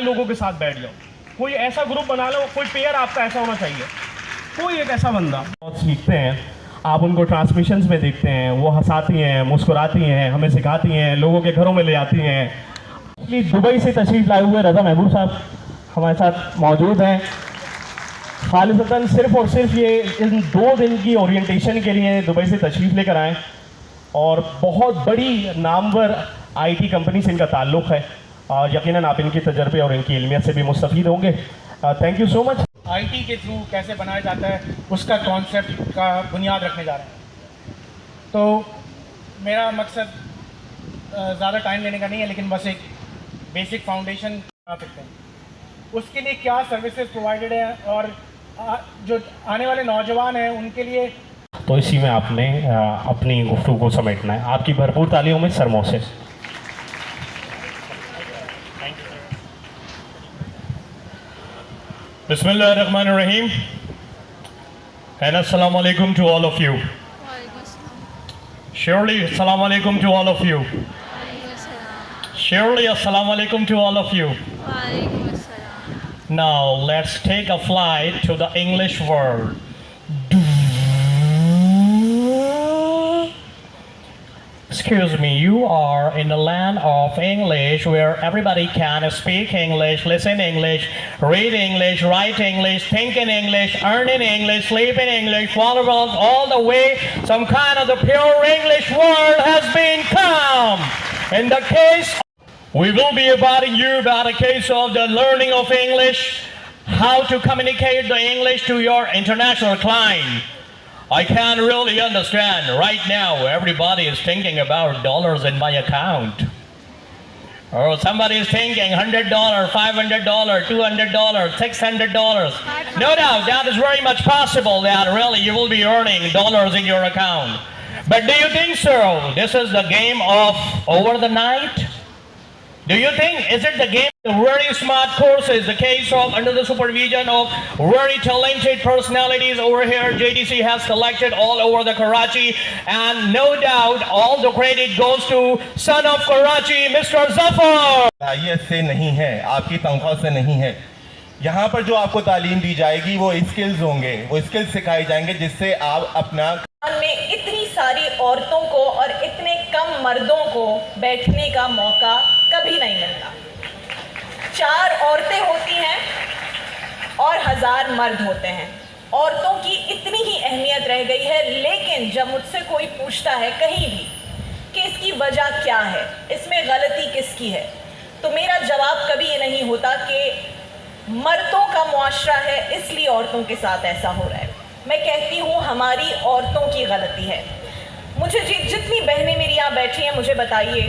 लोगों के साथ बैठ जाओ, कोई ऐसा ग्रुप बना लो, कोई पेयर आपका ऐसा होना चाहिए, कोई एक ऐसा बंदा। बहुत सीखते हैं, आप उनको ट्रांसमिशंस में देखते हैं, वो हंसाती हैं, मुस्कुराती हैं, हमें सिखाती हैं, लोगों के घरों में ले जाती हैं। इसलिए दुबई से तशरीफ़ लाए हुए रज़ा महबूब साहब हमारे साथ मौजूद हैं। खालिसतन सिर्फ़ और सिर्फ ये इन 2 दिन की ओरिएंटेशन के लिए दुबई से तशरीफ़ लेकर आएँ और बहुत बड़ी नामवर IT कंपनी से इनका ताल्लुक़ है और यकीनन आप इनके तजर्बे और इनकी इल्मियत से भी मुस्तफ़ीद होंगे। Thank you so much. IT के थ्रू कैसे बनाया जाता है उसका कॉन्सेप्ट का बुनियाद रखने जा रहे हैं। तो मेरा मकसद ज़्यादा टाइम लेने का नहीं है, लेकिन बस एक बेसिक फाउंडेशन बना सकते हैं। उसके लिए क्या सर्विसेज प्रोवाइडेड है और जो आने वाले नौजवान हैं उनके लिए, तो इसी में आपने अपनी गुफ्तगू को समेटना है। आपकी भरपूर तालियों में sir Moses. Bismillahirrahmanirrahim and assalamu alaikum to all of you. Surely assalamu alaikum to all of you. Surely assalamu alaikum to all of you. Now let's take a flight to the English world. Excuse me, you are in the land of English where everybody can speak English, listen English, read English, write English, think in English, earn in English, sleep in English, volleyball, all the way. Some kind of the pure English world has been come. In the case, we will be abiding you about a case of the learning of English, how to communicate the English to your international client. I can't really understand. Right now, everybody is thinking about dollars in my account. Or somebody is thinking $100, $500, $200, $600. No doubt, that is very much possible that really you will be earning dollars in your account. But do you think so? This is the game of over the night? Do you think, is it the game of very smart courses, the case of under the supervision of very talented personalities over here, JDC has collected all over the Karachi, and no doubt all the credit goes to son of Karachi, Mr. Zafar. सलाहियत से नहीं है, आपकी तनख्वाह से नहीं है। यहाँ पर जो आपको तालीम दी जाएगी वो स्किल्स होंगे, वो स्किल्स सिखाए जाएंगे जिससे आप अपना में इतनी सारी औरतों को और इतने कम मर्दों को बैठने का मौका कभी नहीं मिलता। 4 औरतें होती हैं और 1000 मर्द होते हैं। औरतों की इतनी ही अहमियत रह गई है, लेकिन जब मुझसे कोई पूछता है कहीं भी कि इसकी वजह क्या है, इसमें गलती किसकी है, तो मेरा जवाब कभी ये नहीं होता कि मर्दों का मुआशरा है इसलिए औरतों के साथ ऐसा हो रहा है। मैं कहती हूँ हमारी औरतों की गलती है। मुझे जितनी बहनें मेरी यहाँ बैठी हैं, मुझे बताइए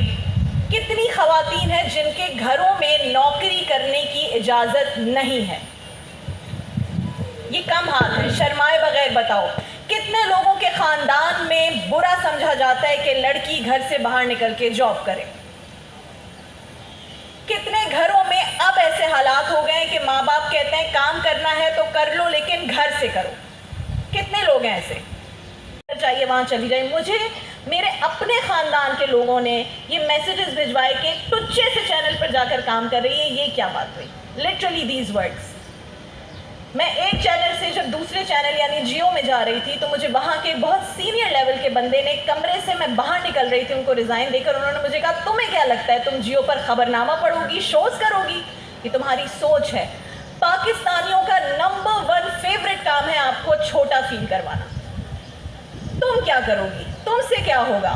कितनी ख़वातीन हैं जिनके घरों में नौकरी करने की इजाज़त नहीं है। ये कम हाथ है, शर्माए बगैर बताओ कितने लोगों के ख़ानदान में बुरा समझा जाता है कि लड़की घर से बाहर निकल के जॉब करे। कितने घरों में अब ऐसे हालात हो गए हैं कि माँ बाप कहते हैं काम करना है तो कर लो, लेकिन घर से करो। कितने लोग हैं ऐसे, चाहिए वहाँ चली जाए। मुझे मेरे अपने ख़ानदान के लोगों ने ये मैसेजेस भिजवाए कि टुच्चे से चैनल पर जाकर काम कर रही है। ये क्या बात हुई? Literally these words. मैं एक चैनल से जब दूसरे चैनल यानी जियो में जा रही थी, तो मुझे वहाँ के बहुत सीनियर लेवल के बंदे ने, कमरे से मैं बाहर निकल रही थी उनको रिज़ाइन देकर, उन्होंने मुझे कहा तुम्हें क्या लगता है तुम जियो पर खबरनामा पढ़ोगी, शोज़ करोगी? ये तुम्हारी सोच है। पाकिस्तानियों का नंबर 1 फेवरेट काम है आपको छोटा फील करवाना। तुम क्या करोगी? तुमसे क्या होगा?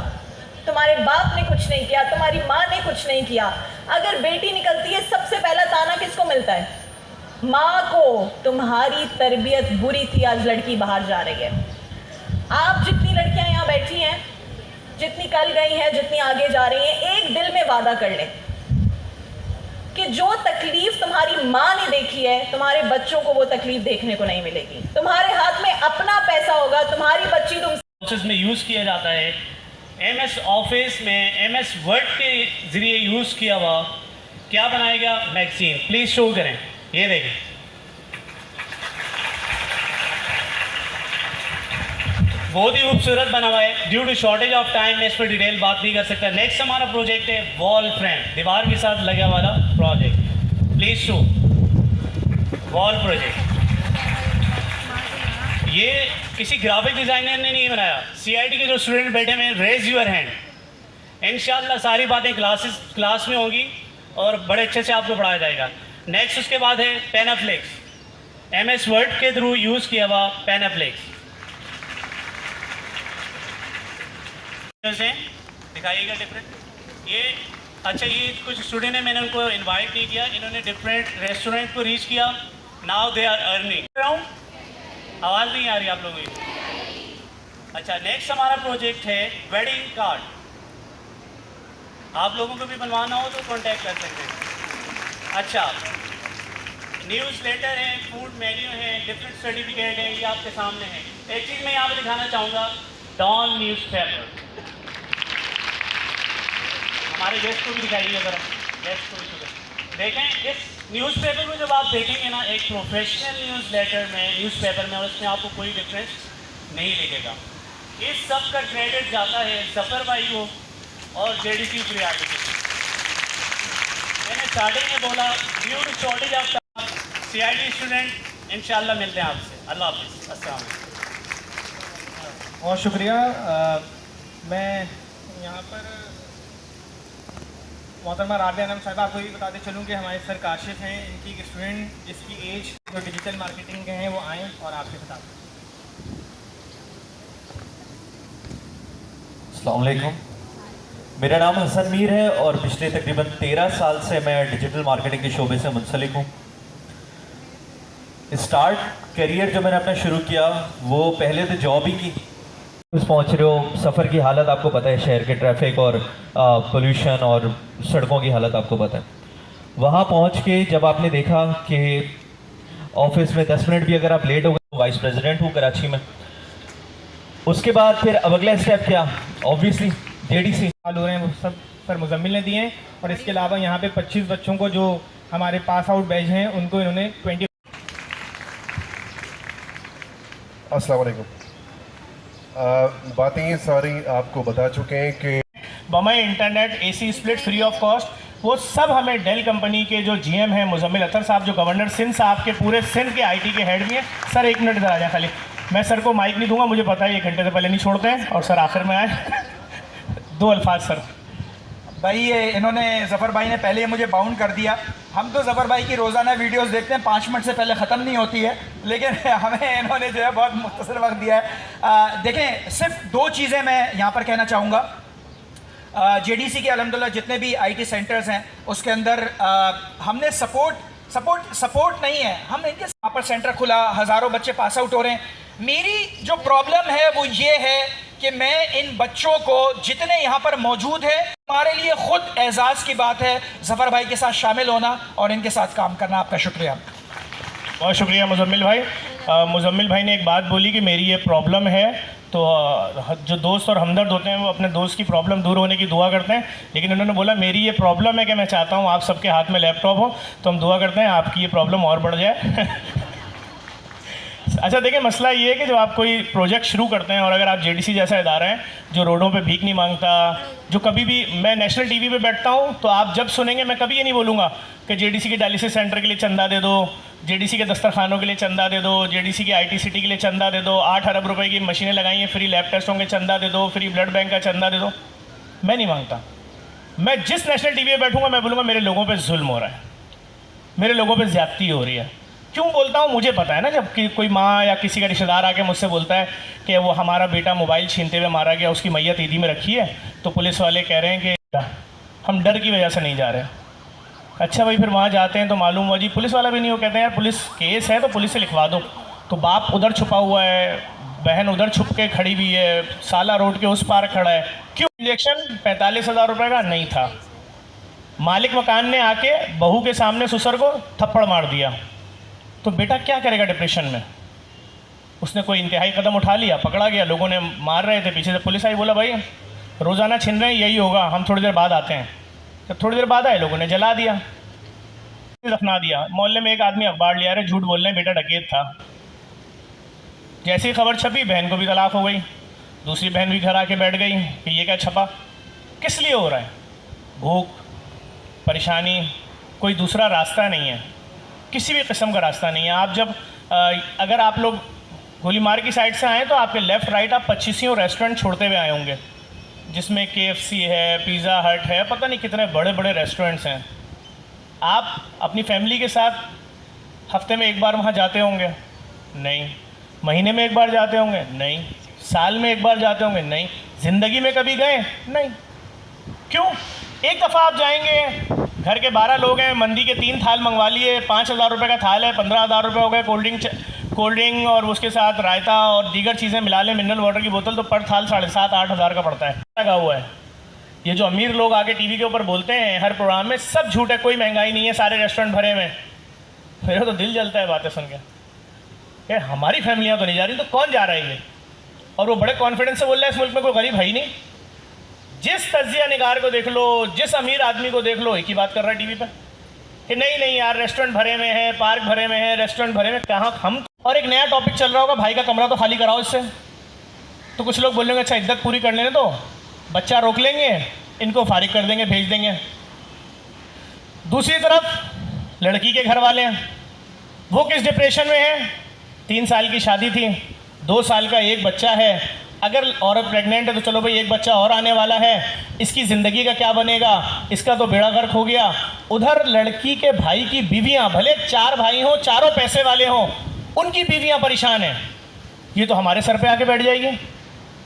तुम्हारे बाप ने कुछ नहीं किया, तुम्हारी माँ ने कुछ नहीं किया। अगर बेटी निकलती है सबसे पहला ताना किसको मिलता है? माँ को। तुम्हारी तरबियत बुरी थी, आज लड़की बाहर जा रही है। आप जितनी लड़कियां यहाँ बैठी हैं, जितनी कल गई हैं, जितनी आगे जा रही हैं, एक दिल में वादा कर लें कि जो तकलीफ तुम्हारी माँ ने देखी है, तुम्हारे बच्चों को वो तकलीफ देखने को नहीं मिलेगी। तुम्हारे हाथ में अपना पैसा होगा, तुम्हारी बच्ची ऑफिस में यूज़ किया जाता है। MS ऑफिस में MS वर्ड के ज़रिए यूज़ किया हुआ क्या बनाएगा? मैगजीन। प्लीज़ शो करें, ये देखें। बहुत ही खूबसूरत बना हुआ है। Due to shortage of time मैं इस पर डिटेल बात नहीं कर सकता। नेक्स्ट हमारा प्रोजेक्ट है वॉल फ्रेम, दीवार के साथ लगा वाला project. Please please show wall project. ये किसी ग्राफिक डिजाइनर ने नहीं बनाया। सीआईटी के जो स्टूडेंट बैठे हुए हैं, रेज यूर हैंड। इंशाल्लाह सारी बातें क्लास में होंगी और बड़े अच्छे से आपको पढ़ाया जाएगा। नेक्स्ट उसके बाद है पेनाफ्लेक्स, MS वर्ड के थ्रू यूज़ किया हुआ पेनाफ्लेक्स। दिखाइएगा डिफरेंट। ये अच्छा, ये कुछ स्टूडेंट है, मैंने उनको इनवाइट नहीं किया, इन्होंने डिफरेंट रेस्टोरेंट को रीच किया। Now they are earning. आवाज़ नहीं आ रही आप लोगों की? अच्छा, नेक्स्ट हमारा प्रोजेक्ट है वेडिंग कार्ड। आप लोगों को भी बनवाना हो तो कांटेक्ट कर सकते हैं। अच्छा, न्यूज़ लेटर है, फूड मेन्यू है, डिफरेंट सर्टिफिकेट है, ये आपके सामने है। एक चीज़ मैं यहाँ पे दिखाना चाहूँगा, डॉन न्यूज़पेपर। हमारे गेस्ट को भी दिखाइए ज़रा, गेस्ट को भी देखें। इस न्यूज़पेपर में जब आप देखेंगे ना, एक प्रोफेशनल न्यूज़लेटर में, न्यूज़पेपर में, और उसमें आपको कोई डिफरेंस नहीं दिखेगा। इस सब का क्रेडिट जाता है जफ़र भाई को और JDC प्रियाटी को। मैंने स्टार्टिंग में बोला due to shortage of CIT student, इंशाल्लाह मिलते हैं आपसे। अल्लाह हाफ़िज़, अस्सलाम वालेकुम। बहुत शुक्रिया। मैं यहाँ पर मोहतरमा राबिया नम साहब, आपको ये बताते चलूँ कि हमारे सर काशिफ हैं, इनकी एक स्टूडेंट जिसकी एज जो डिजिटल मार्केटिंग के हैं वो आएँ और आपसे बताते हैं। अस्सलाम वालेकुम, मेरा नाम हसन मीर है और पिछले तकरीबन 13 साल से मैं डिजिटल मार्केटिंग के शोबे से मुंसलिक हूँ। स्टार्ट करियर जो मैंने अपना शुरू किया वो पहले तो जॉब ही की। पहुँच रहे हो, सफ़र की हालत आपको पता है, शहर के ट्रैफिक और पोल्यूशन और सड़कों की हालत आपको पता है। वहाँ पहुँच के जब आपने देखा कि ऑफिस में 10 मिनट भी अगर आप लेट हो गए, वाइस प्रेसिडेंट हूँ कराची में, उसके बाद फिर अब अगला स्टेप क्या, ऑब्वियसली JDC हो रहे हैं वो सब सर मुजम्मिल ने दिए हैं। और इसके अलावा यहाँ पे 25 बच्चों को जो हमारे पास आउट बैच हैं उनको इन्होंने 20। अस्सलाम वालेकुम। बातें ये सारी आपको बता चुके हैं कि Bombay internet AC split free of cost, वो सब हमें डेल कंपनी के जो GM हैं मुजम्मिल अतर साहब, जो गवर्नर सिंध साहब के पूरे सिंध के IT के हेड भी हैं। सर एक मिनट इधर आ जाए खाली, मैं सर को माइक नहीं दूंगा, मुझे पता है 1 घंटे से पहले नहीं छोड़ते हैं, और सर आखिर में आए। 2 अल्फाज सर। भाई ये इन्होंने ज़फ़र भाई ने पहले मुझे बाउंड कर दिया। हम तो ज़फ़र भाई की रोज़ाना वीडियोस देखते हैं, 5 मिनट से पहले ख़त्म नहीं होती है, लेकिन हमें इन्होंने जो है बहुत मुख्तसर वक्त दिया है। देखें, सिर्फ 2 चीज़ें मैं यहाँ पर कहना चाहूँगा। JDC के अल्हम्दुलिल्लाह जितने भी IT सेंटर्स हैं उसके अंदर हमने सपोर्ट नहीं है, हम इनके यहाँ पर सेंटर खुला, हज़ारों बच्चे पास आउट हो रहे हैं। मेरी जो प्रॉब्लम है वो ये है कि मैं इन बच्चों को जितने यहाँ पर मौजूद है, हमारे लिए ख़ुद एजाज़ की बात है ज़फ़र भाई के साथ शामिल होना और इनके साथ काम करना। आपका शुक्रिया। बहुत शुक्रिया मुजम्मिल भाई। मुजम्मिल भाई ने एक बात बोली कि मेरी ये प्रॉब्लम है, तो जो दोस्त और हमदर्द होते हैं वो अपने दोस्त की प्रॉब्लम दूर होने की दुआ करते हैं, लेकिन उन्होंने बोला मेरी ये प्रॉब्लम है कि मैं चाहता हूँ आप सबके हाथ में लैपटॉप हो, तो हम दुआ करते हैं आपकी ये प्रॉब्लम और बढ़ जाए। अच्छा देखिए, मसला ये है कि जब आप कोई प्रोजेक्ट शुरू करते हैं और अगर आप JDC जैसा इदारा है जो रोडों पे भीख नहीं मांगता, जो कभी भी, मैं नेशनल TV पे बैठता हूँ तो आप जब सुनेंगे मैं कभी ये नहीं बोलूँगा कि JDC के डायलिसिस सेंटर के लिए चंदा दे दो, JDC के दस्तरखानों के लिए चंदा दे दो, JDC के IT सिटी के लिए चंदा दे दो, 8 अरब रुपए की मशीनें लगाई हैं, फ्री लैब टेस्टों के चंदा दे दो, फ्री ब्लड बैंक का चंदा दे दो। मैं नहीं मांगता। मैं जिस नेशनल TV पे बैठूँगा मैं बोलूँगा मेरे लोगों पर जुल्म हो रहा है, मेरे लोगों पर ज़्यादती हो रही है। क्यों बोलता हूँ मुझे पता है ना, जब कोई माँ या किसी का रिश्तेदार आके मुझसे बोलता है कि वो हमारा बेटा मोबाइल छीनते हुए मारा गया, उसकी मैयत ईदी में रखी है, तो पुलिस वाले कह रहे हैं कि हम डर की वजह से नहीं जा रहे। अच्छा भाई, फिर वहाँ जाते हैं तो मालूम हुआ जी पुलिस वाला भी नहीं, वो कहते हैं यार पुलिस केस है तो पुलिस से लिखवा दो। तो बाप उधर छुपा हुआ है, बहन उधर छुप के खड़ी हुई है, साला रोड के उस पार खड़ा है। क्यों? इंजेक्शन 45,000 रुपये का नहीं था। मालिक मकान ने आके बहू के सामने ससुर को थप्पड़ मार दिया, तो बेटा क्या करेगा डिप्रेशन में? उसने कोई इंतहाई कदम उठा लिया, पकड़ा गया, लोगों ने मार रहे थे, पीछे से पुलिस आई, बोला भाई रोज़ाना छीन रहे हैं, यही होगा, हम थोड़ी देर बाद आते हैं। तो थोड़ी देर बाद आए, लोगों ने जला दिया, दफना दिया। मोहल्ले में एक आदमी अखबार लिया रहे, झूठ बोल रहे हैं बेटा डकैत था। जैसी खबर छपी, बहन को भी तलाक हो गई, दूसरी बहन भी घर आके बैठ गई कि ये क्या छपा। किस लिए हो रहा है? भूख, परेशानी, कोई दूसरा रास्ता नहीं है, किसी भी किस्म का रास्ता नहीं है। आप जब अगर आप लोग गोली मार की साइड से आएँ तो आपके लेफ़्ट राइट आप 25 रेस्टोरेंट छोड़ते हुए आए होंगे, जिसमें KFC है, पिज़्ज़ा हट है, पता नहीं कितने बड़े बड़े रेस्टोरेंट्स हैं। आप अपनी फैमिली के साथ हफ्ते में एक बार वहाँ जाते होंगे? नहीं। महीने में एक बार जाते होंगे? नहीं। साल में एक बार जाते होंगे? नहीं। ज़िंदगी में कभी गए? नहीं। क्यों? एक दफ़ा आप जाएंगे, घर के 12 लोग हैं, मंदी के 3 थाल मंगवा लिए, 5,000 रुपये का थाल है, 15,000 रुपये हो गए। कोल्ड ड्रिंक और उसके साथ रायता और दीगर चीज़ें मिला लें, मिनरल वाटर की बोतल, तो पर थाल 7,500-8 हज़ार का पड़ता है। लगा हुआ है। ये जो अमीर लोग आके टीवी के ऊपर बोलते हैं हर प्रोग्राम में, सब झूठ है, कोई महंगाई नहीं है, सारे रेस्टोरेंट भरे हुए हैं। मेरा तो दिल जलता है बातें सुन के, यार हमारी फैमिलियाँ तो नहीं जा रही, तो कौन जा रहा है ये? और वो बड़े कॉन्फिडेंस से बोल रहा है इस मुल्क में कोई गरीब है ही नहीं। जिस तजिया निगार को देख लो, जिस अमीर आदमी को देख लो, एक ही बात कर रहा है टीवी पे कि नहीं नहीं यार रेस्टोरेंट भरे में है, पार्क भरे में है, रेस्टोरेंट भरे में कहाँ हम। और एक नया टॉपिक चल रहा होगा, भाई का कमरा तो खाली कराओ इससे। तो कुछ लोग बोलेंगे अच्छा इद्दत पूरी कर लेने, तो बच्चा रोक लेंगे, इनको फारिग कर देंगे, भेज देंगे। दूसरी तरफ लड़की के घर वाले हैं, वो किस डिप्रेशन में है? 3 साल की शादी थी, 2 साल का एक बच्चा है। अगर औरत प्रेग्नेंट है तो चलो भाई एक बच्चा और आने वाला है, इसकी ज़िंदगी का क्या बनेगा, इसका तो बेड़ा गर्क हो गया। उधर लड़की के भाई की बीवियां, भले 4 भाई हों, चारों पैसे वाले हों, उनकी बीवियां परेशान हैं। ये तो हमारे सर पे आके बैठ जाएगी,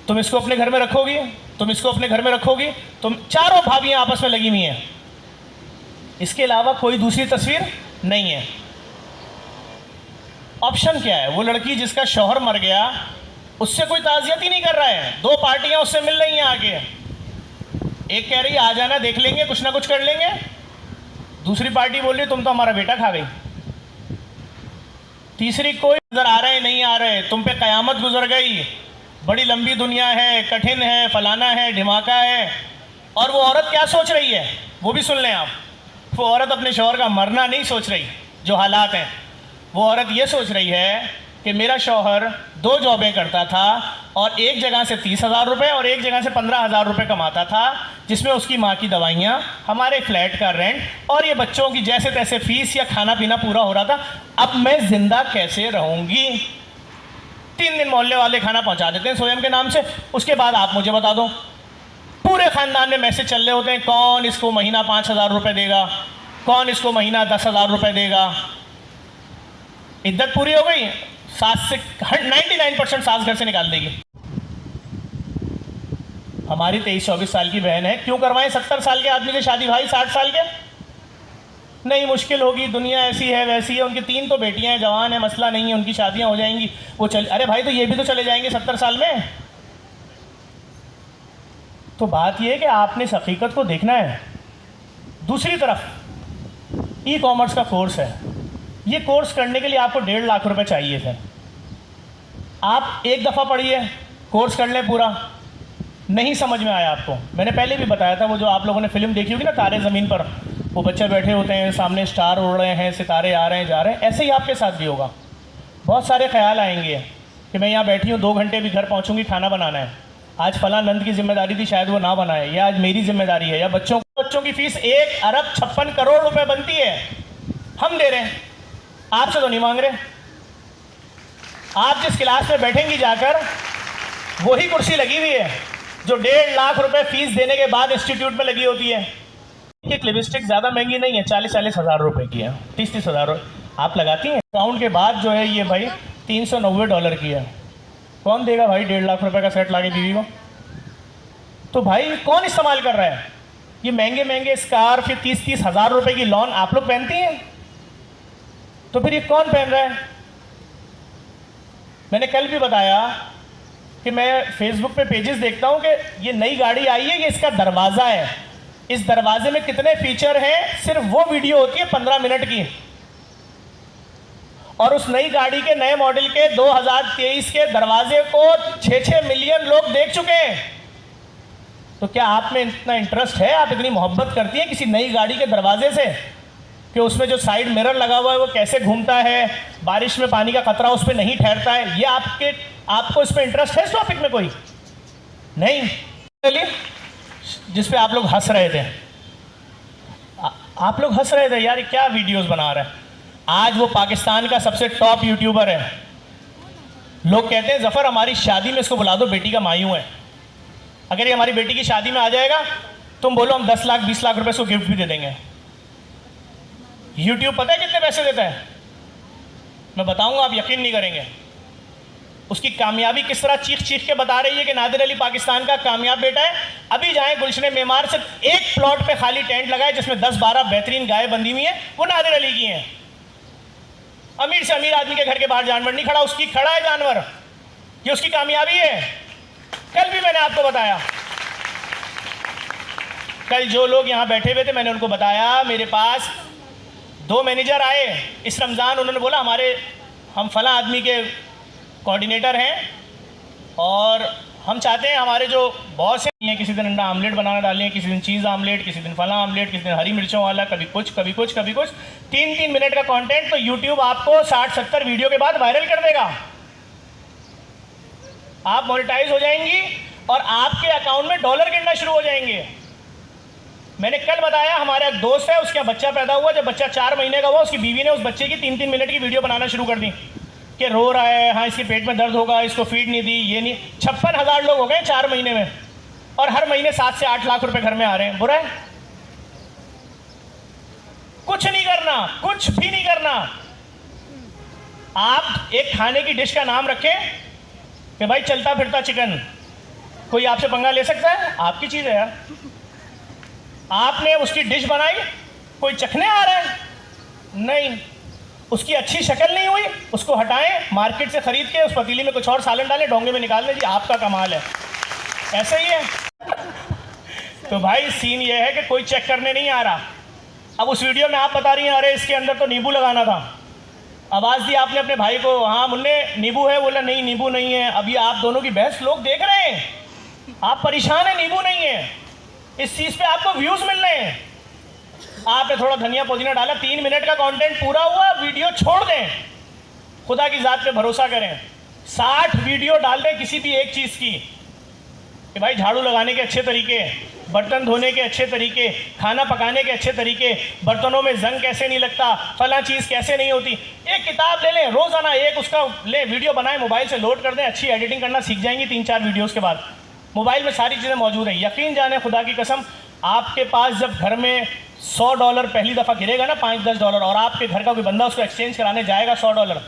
तुम इसको अपने घर में रखोगी, तुम इसको अपने घर में रखोगी, तुम चारों भाभियां आपस में लगी हुई हैं। इसके अलावा कोई दूसरी तस्वीर नहीं है। ऑप्शन क्या है? वो लड़की जिसका शौहर मर गया, उससे कोई ताज़ियत ही नहीं कर रहा है, 2 पार्टियां उससे मिल रही हैं आके। एक कह रही है आ जाना, देख लेंगे, कुछ ना कुछ कर लेंगे। दूसरी पार्टी बोल रही तुम तो हमारा बेटा खा गई। तीसरी कोई नजर आ रहे नहीं आ रहे, तुम पे कयामत गुजर गई, बड़ी लंबी दुनिया है, कठिन है, फलाना है, ढिमाका है। और वो औरत क्या सोच रही है वो भी सुन लें आप। वो औरत अपने शौहर का मरना नहीं सोच रही, जो हालात हैं। वो औरत ये सोच रही है कि मेरा शौहर 2 जॉबें करता था और एक जगह से 30,000 रुपये और एक जगह से 15,000 रुपये कमाता था, जिसमें उसकी माँ की दवाइयाँ, हमारे फ्लैट का रेंट और ये बच्चों की जैसे तैसे फीस या खाना पीना पूरा हो रहा था। अब मैं ज़िंदा कैसे रहूँगी? 3 दिन मोहल्ले वाले खाना पहुँचा देते हैं स्वयं के नाम से, उसके बाद आप मुझे बता दो, पूरे ख़ानदान में मैसेज चल रहे होते हैं, कौन इसको महीना 5,000 रुपये देगा, कौन इसको महीना 10,000 रुपये देगा। इद्दत पूरी हो गई, सास से 99% सास घर से निकाल देगी। हमारी 23-24 साल की बहन है, क्यों करवाएं 70 साल के आदमी से शादी? भाई 60 साल के नहीं, मुश्किल होगी, दुनिया ऐसी है वैसी है। उनकी 3 तो बेटियां हैं, जवान है, मसला नहीं है, उनकी शादियां हो जाएंगी, वो चल। अरे भाई तो ये भी तो चले जाएंगे 70 साल में। तो बात ये है कि आपने इस हकीकत को देखना है। दूसरी तरफ ई-कॉमर्स का कोर्स है, ये कोर्स करने के लिए आपको 1.5 लाख रुपए चाहिए थे। आप एक दफ़ा पढ़िए, कोर्स कर लें पूरा, नहीं समझ में आया आपको, मैंने पहले भी बताया था, वो जो आप लोगों ने फिल्म देखी होगी ना तारे ज़मीन पर, वो बच्चे बैठे होते हैं, सामने स्टार उड़ रहे हैं, सितारे आ रहे हैं जा रहे हैं, ऐसे ही आपके साथ भी होगा। बहुत सारे ख्याल आएंगे कि मैं यहाँ बैठी हूँ 2 घंटे भी घर पहुँचूँगी, खाना बनाना है, आज फलां नंद की जिम्मेदारी थी, शायद वो ना बनाए, या आज मेरी जिम्मेदारी है, या बच्चों की फ़ीस 1 अरब 56 करोड़ रुपये बनती है, हम दे रहे हैं, आपसे तो नहीं मांग रहे। आप जिस क्लास में बैठेंगी जाकर, वही कुर्सी लगी हुई है जो 1.5 लाख रुपए फीस देने के बाद इंस्टीट्यूट में लगी होती है। ये लिपस्टिक ज़्यादा महंगी नहीं है, 40-40 हज़ार रुपये की है, 30-30 हज़ार आप लगाती हैं। डिस्काउंट के बाद जो है ये भाई $390 की है। कौन देगा भाई 1.5 लाख रुपए का सेट लाके बीवी को? तो भाई कौन इस्तेमाल कर रहा है? ये महंगे महंगे स्कार्फ, ये 30-30 हज़ार रुपये की लॉन आप लोग पहनती हैं, तो फिर ये कौन पहन रहा है? मैंने कल भी बताया कि मैं फेसबुक पे पेजेस देखता हूँ कि ये नई गाड़ी आई है, ये इसका दरवाज़ा है, इस दरवाजे में कितने फीचर हैं, सिर्फ वो वीडियो होती है 15 मिनट की। और उस नई गाड़ी के नए मॉडल के 2023 के दरवाजे को 6-6 मिलियन लोग देख चुके हैं। तो क्या आप में इतना इंटरेस्ट है, आप इतनी मोहब्बत करती हैं किसी नई गाड़ी के दरवाजे से कि उसमें जो साइड मिरर लगा हुआ है वो कैसे घूमता है, बारिश में पानी का खतरा उस पर नहीं ठहरता है? ये आपको इस पर इंटरेस्ट है? इस टॉपिक में कोई नहीं, चलिए जिस पे आप लोग हंस रहे थे, आप लोग हंस रहे थे यार ये क्या वीडियोस बना रहे हैं। आज वो पाकिस्तान का सबसे टॉप यूट्यूबर है। लोग कहते हैं जफर हमारी शादी में इसको बुला दो, बेटी का मायूं है। अगर ये हमारी बेटी की शादी में आ जाएगा तुम बोलो हम 10 लाख 20 लाख रुपए इसको गिफ्ट भी दे देंगे। यूट्यूब पता है कितने पैसे देता है? मैं बताऊंगा, आप यकीन नहीं करेंगे। उसकी कामयाबी किस तरह चीख चीख के बता रही है कि नादिर अली पाकिस्तान का कामयाब बेटा है। अभी जाएं गुलशन मेमार, सिर्फ एक प्लॉट पे खाली टेंट लगाए जिसमें 10-12 बेहतरीन गाय बंधी हुई हैं, वो नादिर अली की हैं। अमीर से अमीर आदमी के घर के बाहर जानवर नहीं खड़ा, उसकी खड़ा है जानवर। ये उसकी कामयाबी है। कल भी मैंने आपको बताया, कल जो लोग यहाँ बैठे हुए थे मैंने उनको बताया, मेरे पास 2 मैनेजर आए इस रमज़ान। उन्होंने बोला हम फला आदमी के कोऑर्डिनेटर हैं और हम चाहते हैं हमारे जो बॉस हैं, किसी दिन अंडा आमलेट बनाना डालें, किसी दिन चीज़ आमलेट, किसी दिन फला आमलेट, किसी दिन हरी मिर्चों वाला, कभी कुछ कभी कुछ कभी कुछ। 3-3 मिनट का कंटेंट तो यूट्यूब आपको 60-70 वीडियो के बाद वायरल कर देगा। आप मोनेटाइज हो जाएंगी और आपके अकाउंट में डॉलर गिरना शुरू हो जाएंगे। मैंने कल बताया, हमारा एक दोस्त है, उसका बच्चा पैदा हुआ। जब बच्चा 4 महीने का हुआ, उसकी बीवी ने उस बच्चे की 3-3 मिनट की वीडियो बनाना शुरू कर दी कि रो रहा है, हाँ इसके पेट में दर्द होगा, इसको फीड नहीं दी, ये नहीं। 56,000 लोग हो गए 4 महीने में और हर महीने 7 से 8 लाख रुपए घर में आ रहे हैं। बुरा है? कुछ नहीं करना, कुछ भी नहीं करना। आप एक खाने की डिश का नाम रखें कि भाई चलता फिरता चिकन। कोई आपसे पंगा ले सकता है? आपकी चीज़ है यार। आपने उसकी डिश बनाई, कोई चखने आ रहा है? नहीं। उसकी अच्छी शक्ल नहीं हुई, उसको हटाएं, मार्केट से खरीद के उस पतीली में कुछ और सालन डालें, डोंगे में निकाल लें, जी आपका कमाल है। ऐसे ही है। तो भाई सीन ये है कि कोई चेक करने नहीं आ रहा। अब उस वीडियो में आप बता रही हैं अरे इसके अंदर तो नींबू लगाना था। आवाज़ दी आपने अपने भाई को, हाँ मुन्ने नींबू है, बोला नहीं नींबू नहीं है। अभी आप दोनों की बहस लोग देख रहे हैं, आप परेशान हैं, नींबू नहीं है। इस चीज़ पे आपको व्यूज़ मिल रहे हैं। आपने थोड़ा धनिया पुदीना डाला, 3 मिनट का कंटेंट पूरा हुआ, वीडियो छोड़ दें। खुदा की ज़ात पे भरोसा करें, 60 वीडियो डाल दें किसी भी एक चीज़ की कि भाई झाड़ू लगाने के अच्छे तरीके, बर्तन धोने के अच्छे तरीके, खाना पकाने के अच्छे तरीके, बर्तनों में जंग कैसे नहीं लगता, फला चीज़ कैसे नहीं होती। एक किताब ले लें, रोज़ाना एक उसका ले वीडियो बनाएं, मोबाइल से लोड कर दें, अच्छी एडिटिंग करना सीख जाएंगी 3-4 वीडियोज़ के बाद। मोबाइल में सारी चीज़ें मौजूद हैं। यकीन जाने खुदा की कसम, आपके पास जब घर में $100 पहली दफ़ा गिरेगा ना, $5-10, और आपके घर का कोई बंदा उसको एक्सचेंज कराने जाएगा $100,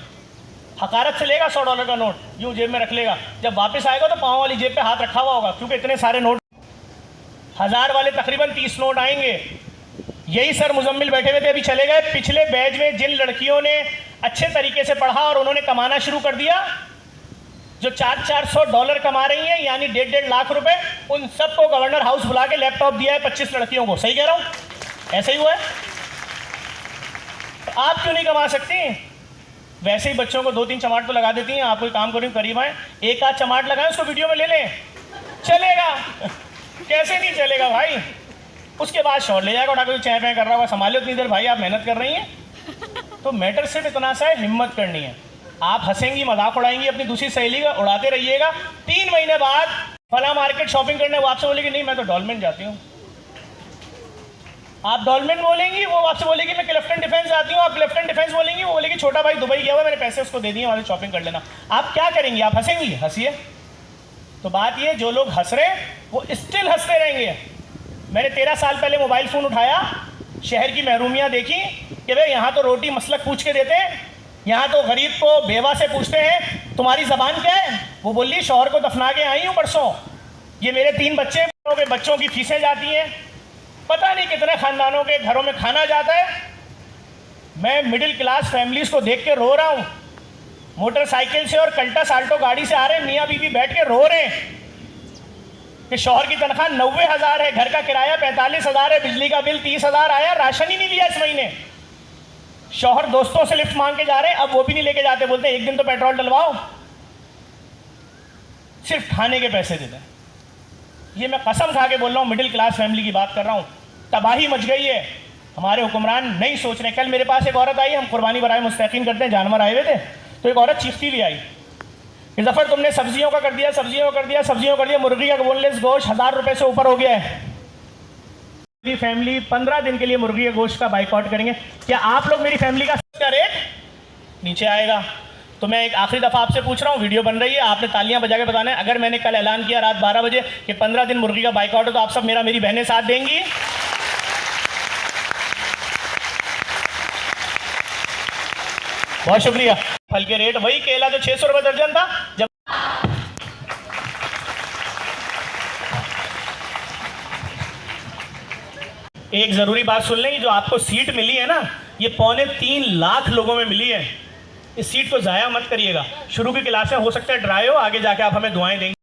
हकारत से लेगा $100 का नोट, यूँ जेब में रख लेगा। जब वापस आएगा तो पाँव वाली जेब पे हाथ रखा हुआ होगा, क्योंकि इतने सारे नोट, 1000 वाले तकरीबन 30 नोट आएंगे। यही सर मुजम्मिल बैठे हुए थे, अभी चले गए। पिछले बैच में जिन लड़कियों ने अच्छे तरीके से पढ़ा और उन्होंने कमाना शुरू कर दिया, जो $400 कमा रही हैं, यानी 1.5 लाख रुपए, उन सबको गवर्नर हाउस बुला के लैपटॉप दिया है 25 लड़कियों को। सही कह रहा हूँ? ऐसे ही हुआ है। तो आप क्यों नहीं कमा सकती? वैसे ही बच्चों को 2-3 चमाट तो लगा देती हैं। आप कोई काम करें, करीब आए, 1-8 चमाट लगाएं, उसको वीडियो में ले लें, चलेगा। कैसे नहीं चलेगा भाई? उसके बाद शॉर्ट ले जाएगा, उठा कर चैं पैं कर रहा होगा, संभालो इतनी देर भाई, आप मेहनत कर रही हैं। तो मैटर सिर्फ इतना सा है, हिम्मत करनी है। आप हंसेंगी, मजाक उड़ाएंगी अपनी दूसरी सहेली का, उड़ाते रहिएगा। 3 महीने बाद फला मार्केट शॉपिंग करने, वो आपसे बोलेगी नहीं मैं तो डॉलमेन जाती हूँ। आप डॉलमेन बोलेंगी, वो आपसे बोलेगी मैं क्लिफ्टन डिफेंस आती हूँ। आप क्लिफ्टन डिफेंस बोलेंगी, वो बोलेगी छोटा भाई दुबई गया हुआ, मैंने पैसे उसको दे दिए, वहाँ से शॉपिंग कर लेना। आप क्या करेंगी? आप हंसेंगी? हंसिए। तो बात ये, जो लोग हंस रहे हैं वो स्टिल हंसते रहेंगे। मैंने 13 साल पहले मोबाइल फ़ोन उठाया, शहर की महरूमियाँ देखी कि भाई यहाँ तो रोटी मसलक पूछ के देते हैं, यहाँ तो गरीब को बेवा से पूछते हैं तुम्हारी ज़बान क्या है। वो बोली शौहर को दफना के आई हूँ परसों, ये मेरे 3 बच्चे के बच्चों की फीसें जाती हैं, पता नहीं कितने ख़ानदानों के घरों में खाना जाता है। मैं मिडिल क्लास फैमिलीज़ को देख के रो रहा हूँ। मोटरसाइकिल से और कल्टा साल्टो गाड़ी से आ रहे हैं, मियाँ बीवी बैठ के रो रहे हैं कि शौहर की तनख्वाह 90,000 है, घर का किराया 45,000 है, बिजली का बिल 30,000 आया, राशन ही नहीं लिया इस महीने। शौहर दोस्तों से लिफ्ट मांग के जा रहे हैं, अब वो भी नहीं लेके जाते, बोलते हैं एक दिन तो पेट्रोल डलवाओ, सिर्फ खाने के पैसे देते हैं। ये मैं कसम खा के बोल रहा हूँ, मिडिल क्लास फैमिली की बात कर रहा हूँ। तबाही मच गई है, हमारे हुक्मरान नहीं सोच रहे। कल मेरे पास एक औरत आई, हम कुर्बानी बराए मुस्तकीन करते हैं, जानवर आए हुए थे, तो एक औरत चीखती भी आई कि जफ़र तुमने सब्जियों का कर दिया, सब्जियों का कर दिया, सब्जियों का कर दिया, मुर्गी का बोनलेस गोश्त 1000 रुपये से ऊपर हो गया है। मेरी फैमिली 15 दिन के लिए मुर्गी के गोश्त का बाइकआउट करेंगे। क्या आप लोग मेरी फैमिली का रेट नीचे आएगा? तो मैं एक आखिरी दफ़ा आपसे पूछ रहा हूँ, वीडियो बन रही है, आपने तालियां बजा के बताना है। अगर मैंने कल ऐलान किया रात 12 बजे कि 15 दिन मुर्गी का बाइकआउट है, तो आप सब मेरी बहनें साथ देंगी? बहुत शुक्रिया। फल के रेट वही, केला जो 600 रुपये दर्जन था, जब एक जरूरी बात सुन लें, जो आपको सीट मिली है ना, ये 2.25 लाख लोगों में मिली है। इस सीट को जाया मत करिएगा। शुरू की क्लासें हो सकता है ड्राई हो, आगे जाके आप हमें दुआएं देंगे।